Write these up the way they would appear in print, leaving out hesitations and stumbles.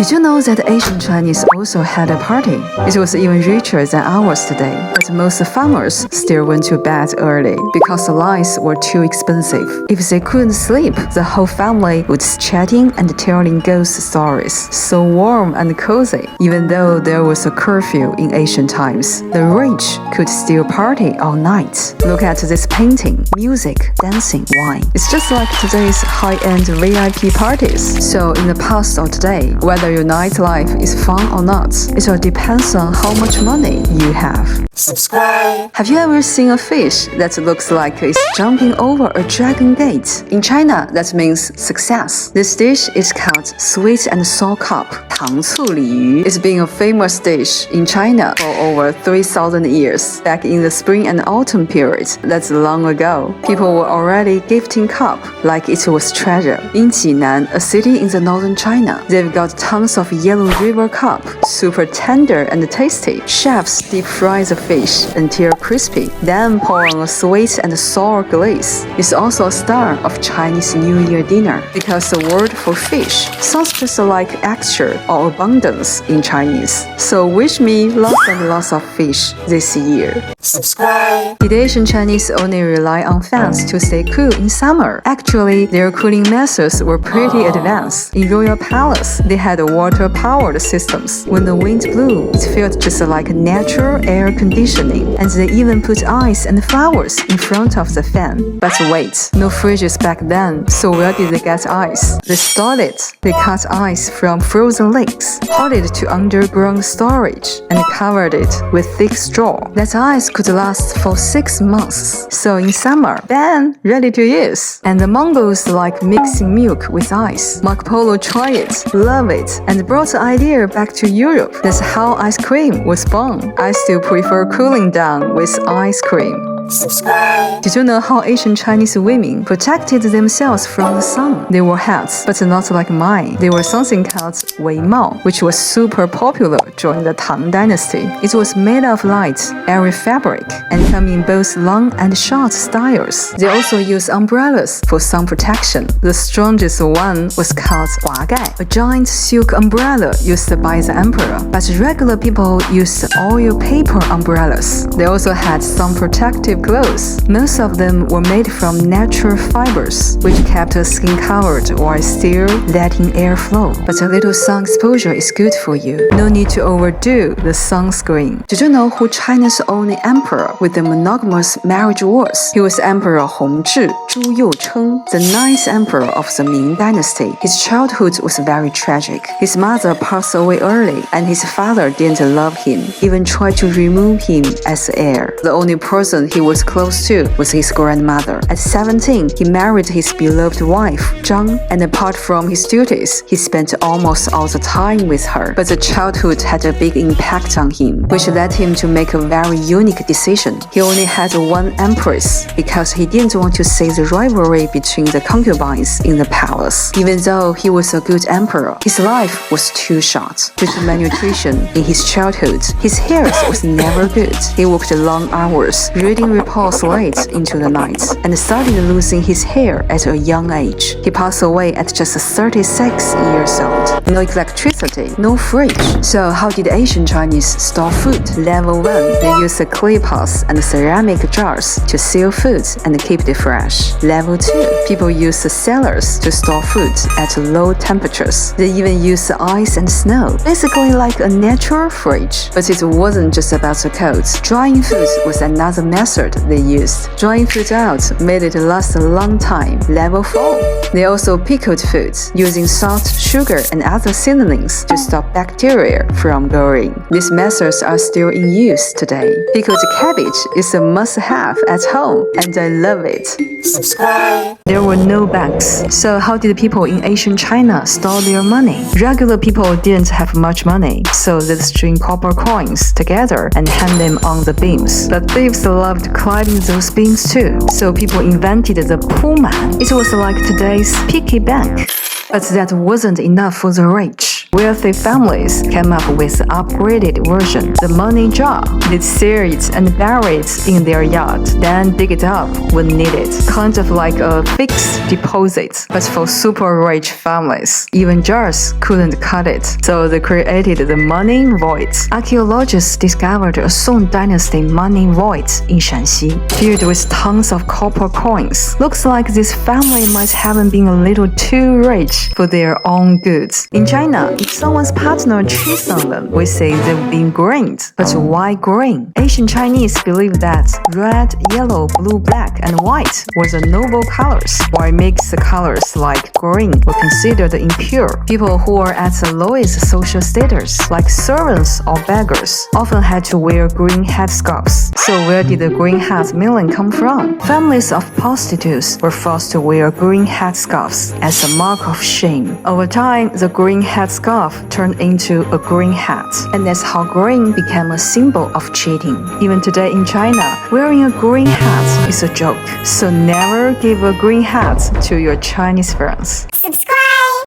Did you know that ancient Chinese also had a party? It was even richer than ours today. But most farmers still went to bed early because the lights were too expensive. If they couldn't sleep, the whole family would chatting and telling ghost stories. So warm and cozy. Even though there was a curfew in ancient times, the rich could still party all night. Look at this painting, music, dancing, wine. It's just like today's high-end VIP parties. So in the past or today, whether your nightlife is fun or not, it all depends on how much money you have. Subscribe. Have you ever seen a fish that looks like it's jumping over a dragon gate? In China, that means success. This dish is called sweet and sour cup, 糖醋鲤鱼. It's been a famous dish in China for over 3,000 years. Back in the spring and autumn period, that's long ago, people were already gifting cup like it was treasure. In Jinan, a city in the northern China, they've got tons of yellow river cup, super tender and tasty. Chefs deep fry the fish until crispy, then pour on a sweet and sour glaze. It's also a star of Chinese New Year dinner because the word for fish sounds just like extra or abundance in Chinese. So wish me lots and lots of fish this year. Subscribe. Did Asian Chinese only rely on fans to stay cool in summer? Actually, their cooling methods were pretty advanced. In royal palace, they had water-powered systems. When the wind blew, it felt just like natural air conditioning, and they even put ice and flowers in front of the fan. But wait, no fridges back then, so where did they get ice? They stored it. They cut ice from frozen lakes, hauled it to underground storage, and covered it with thick straw. That ice could last for 6 months. So in summer, bam, ready to use. And the Mongols like mixing milk with ice. Marco Polo tried it, loved it, and brought the idea back to Europe. That's how ice cream was born. I still prefer cooling down with ice cream. Subscribe. Did you know how ancient Chinese women protected themselves from the sun? They wore hats, but not like mine. They wore something called Weimao, which was super popular during the Qing Dynasty. It was made of light, airy fabric, and came in both long and short styles. They also used umbrellas for sun protection. The strongest one was called Huagai, a giant silk umbrella used by the emperor. But regular people used oil paper umbrellas. They also had sun protective clothes. Most of them were made from natural fibers, which kept the skin covered while still letting air flow. But a little sun exposure is good for you. No need to overdo the sunscreen. Did you know who China's only emperor with the monogamous marriage was? He was Emperor Hongzhi, Zhu Youcheng, the 9th emperor of the Qing Dynasty. His childhood was very tragic. His mother passed away early, and his father didn't love him, even tried to remove him as heir. The only person he was close to was his grandmother. At 17, he married his beloved wife, Zhang, and apart from his duties, he spent almost all the time with her. But the childhood had a big impact on him, which led him to make a very unique decision. He only had one empress because he didn't want to see the rivalry between the concubines in the palace. Even though he was a good emperor, his life was too short. Due to malnutrition in his childhood, his health was never good. He worked long hours, reading reports late into the night, and started losing his hair at a young age. He passed away at just 36 years old. No electricity, no fridge. So how did Asian Chinese store food? Level 1. They used clay pots and ceramic jars to seal food and keep it fresh. Level 2. People used cellars to store food at low temperatures. They even used ice and snow, basically like a natural fridge. But it wasn't just about the cold. Drying food was another method they used. Drying food out made it last a long time. Level 4. They also pickled food using salt, sugar, and other seasonings to stop bacteria from growing. These methods are still in use today. Pickled cabbage is a must-have at home, and I love it. Subscribe. There were no banks, so how did people in ancient China store their money? Regular people didn't have much money, so they'd string copper coins together and hang them on the beams. But thieves loved climbing those beams too, so people invented the pullman. It was like today's piggy bank. But that wasn't enough for the rich. Wealthy families came up with the upgraded version, the money jar. They'd sear it and bury it in their yard, then dig it up when needed, kind of like a fixed deposit. But for super rich families, even jars couldn't cut it, so they created the money void. Archaeologists discovered a Qing Dynasty money void in Shanxi, filled with tons of copper coins. Looks like this family might have been a little too rich for their own goods. In China, if someone's partner cheats on them, we say they've been greened. But why green? Ancient Chinese believed that red, yellow, blue, black, and white were the noble colors, while mixed colors like green were considered impure. People who were at the lowest social status, like servants or beggars, often had to wear green headscarves. So where did the green hat milling come from? Families of prostitutes were forced to wear green headscarves as a mark of shame. Over time, the green headscarf turned into a green hat, and that's how green became a symbol of cheating. Even today in China, wearing a green hat is a joke, so never give a green hat to your Chinese friends. Subscribe.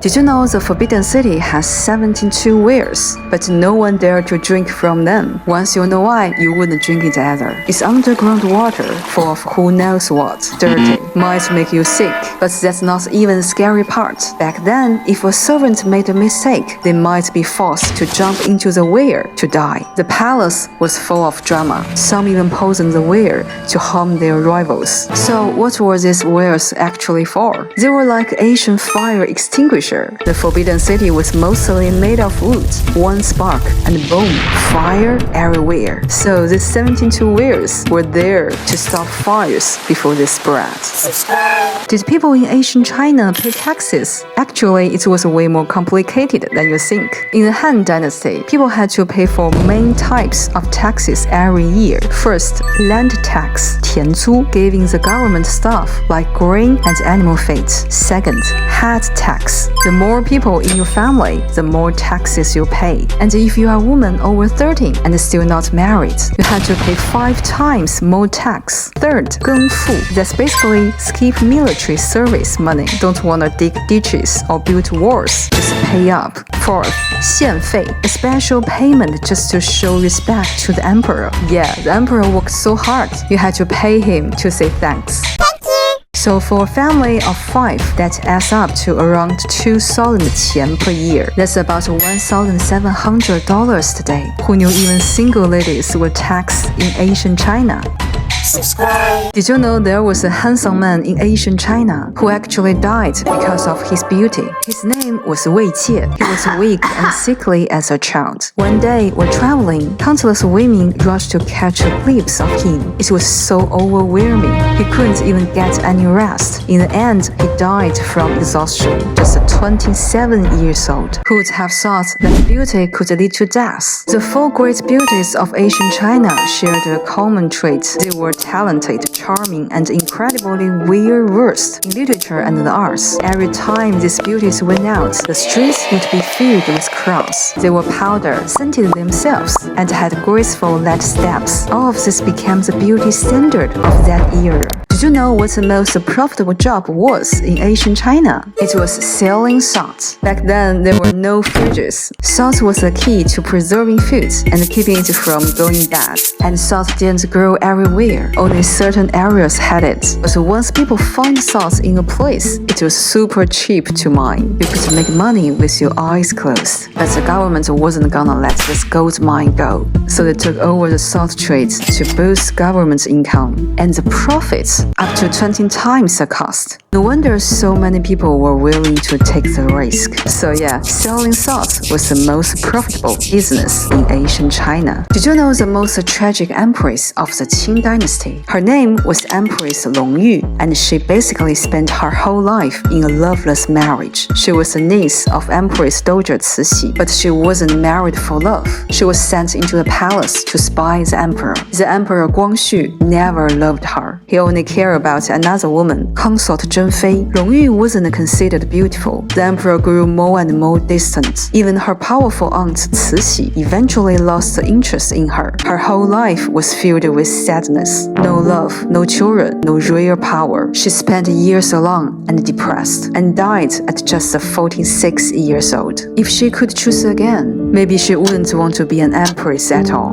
Did you know the Forbidden City has 72 wells, but no one dared to drink from them? Once you know why, you wouldn't drink it either. It's underground water, full of who knows what, dirty, might make you sick. But that's not even the scary part. Back then, if a servant made a mistake, they might be forced to jump into the well to die. The palace was full of drama. Some even poisoned the well to harm their rivals. So what were these wells actually for? They were like ancient fire extinguishers. The Forbidden City was mostly made of wood. One spark and boom, fire everywhere. So the 72 wells were there to stop fires before they spread. Subscribe. Did people in ancient China pay taxes? Actually, it was way more complicated than you think. In the Han Dynasty, people had to pay for main types of taxes every year. First, land tax, 田租, giving the government stuff like grain and animal feed. Second, head tax. The more people in your family, the more taxes you pay. And if you are a woman over 30 and still not married, you had to pay 5 times more tax. Third, 耕赋. That's basically skip military service money. Don't wanna dig ditches or build walls, just pay up. Fourth, 献费, a special payment just to show respect to the emperor. Yeah, the emperor worked so hard, you had to pay him to say thanks. So for a family of 5, that adds up to around 2,000 qian per year. That's about $1,700 today. Who knew even single ladies were taxed in ancient China? Subscribe. Did you know there was a handsome man in ancient China who actually died because of his beauty? His name was Wei Jie. He was weak and sickly as a child. One day, while traveling, countless women rushed to catch a glimpse of him. It was so overwhelming. He couldn't even get any rest. In the end, he died from exhaustion, just 27 years old. Who would have thought that beauty could lead to death? The 4 great beauties of ancient China shared a common trait. They were talented, charming, and incredibly well-versed in literature and the arts. Every time these beauties went out, the streets would be filled with crowds. They were powder, scented themselves, and had graceful light steps. All of this became the beauty standard of that era. Did you know what the most profitable job was in ancient China? It was selling salt. Back then, there were no fridges. Salt was the key to preserving food and keeping it from going bad. And salt didn't grow everywhere. Only certain areas had it. But once people found salt in a place, it was super cheap to mine. You could make money with your eyes closed. But the government wasn't gonna let this gold mine go. So they took over the salt trade to boost government income. And the profits up to 20 times the cost. No wonder so many people were willing to take the risk. So yeah, selling salt was the most profitable business in ancient China. Did you know the most tragic empress of the Qing Dynasty? Her name was Empress Longyu, and she basically spent her whole life in a loveless marriage. She was a niece of Empress Dowager Cixi, but she wasn't married for love. She was sent into the palace to spy the emperor. The emperor Guangxu never loved her. He only cared care about another woman, Consort Zhenfei. Rongyu wasn't considered beautiful. The emperor grew more and more distant. Even her powerful aunt Cixi eventually lost interest in her. Her whole life was filled with sadness. No love, no children, no real power. She spent years alone and depressed, and died at just 46 years old. If she could choose again, maybe she wouldn't want to be an empress at all.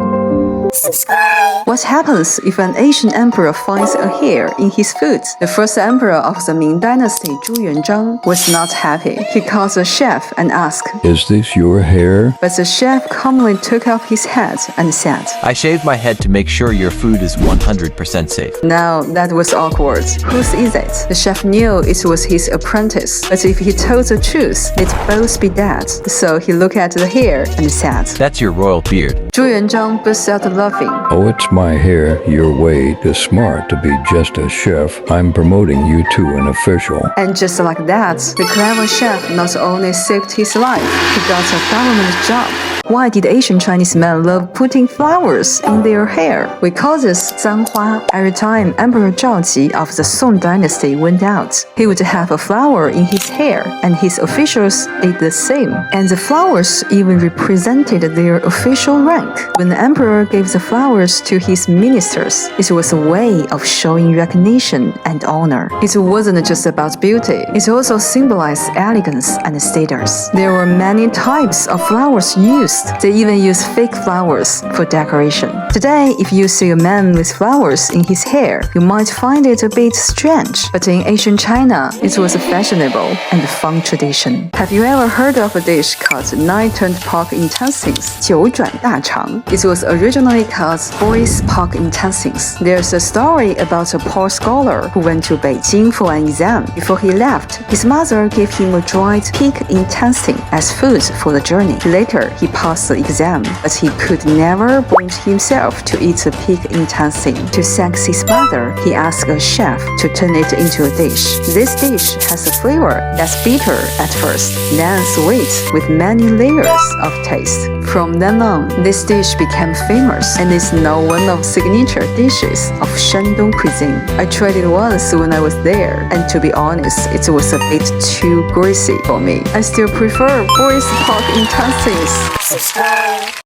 Subscribe. What happens if an Asian emperor finds a hair in his food? The first emperor of the Qing Dynasty, Zhu Yuanzhang, was not happy. He called the chef and asked, "Is this your hair?" but the chef calmly took off his hat and said, I shaved my head to make sure your food is 100% safe. "Now that was awkward. Whose is it?" The chef knew it was his apprentice, but if he told the truth, they'd both be dead. So he looked at the hair and said, That's your royal beard. Zhu Yuanzhang burst out laughing. "Oh, it's my hair. You're way too smart to be just a chef. I'm promoting you to an official." And just like that, the clever chef not only saved his life, he got a government job. Why did Asian Chinese men love putting flowers in their hair? We call this 簪花. Every time Emperor Zhaoji of the Song Dynasty went out, he would have a flower in his hair, and his officials did the same. And the flowers even represented their official rank. When the emperor gave the flowers to his ministers, it was a way of showing recognition and honor. It wasn't just about beauty, it also symbolized elegance and status. There were many types of flowers used. They even use fake flowers for decoration. Today, if you see a man with flowers in his hair, you might find it a bit strange. But in ancient China, it was a fashionable and fun tradition. Have you ever heard of a dish called nine-turned pork intestines? 九转大肠. It was originally called boiled pork intestines. There's a story about a poor scholar who went to Beijing for an exam. Before he left, his mother gave him a dried pig intestine as food for the journey. Later, he passed the exam, but he could never bring himself to eat the pig intestine. To thank his mother, he asked a chef to turn it into a dish. This dish has a flavor that's bitter at first, then sweet with many layers of taste. From then on, this dish became famous and is now one of signature dishes of Shandong cuisine. I tried it once when I was there, and to be honest, it was a bit too greasy for me. I still prefer boiled pork intestines. Subscribe.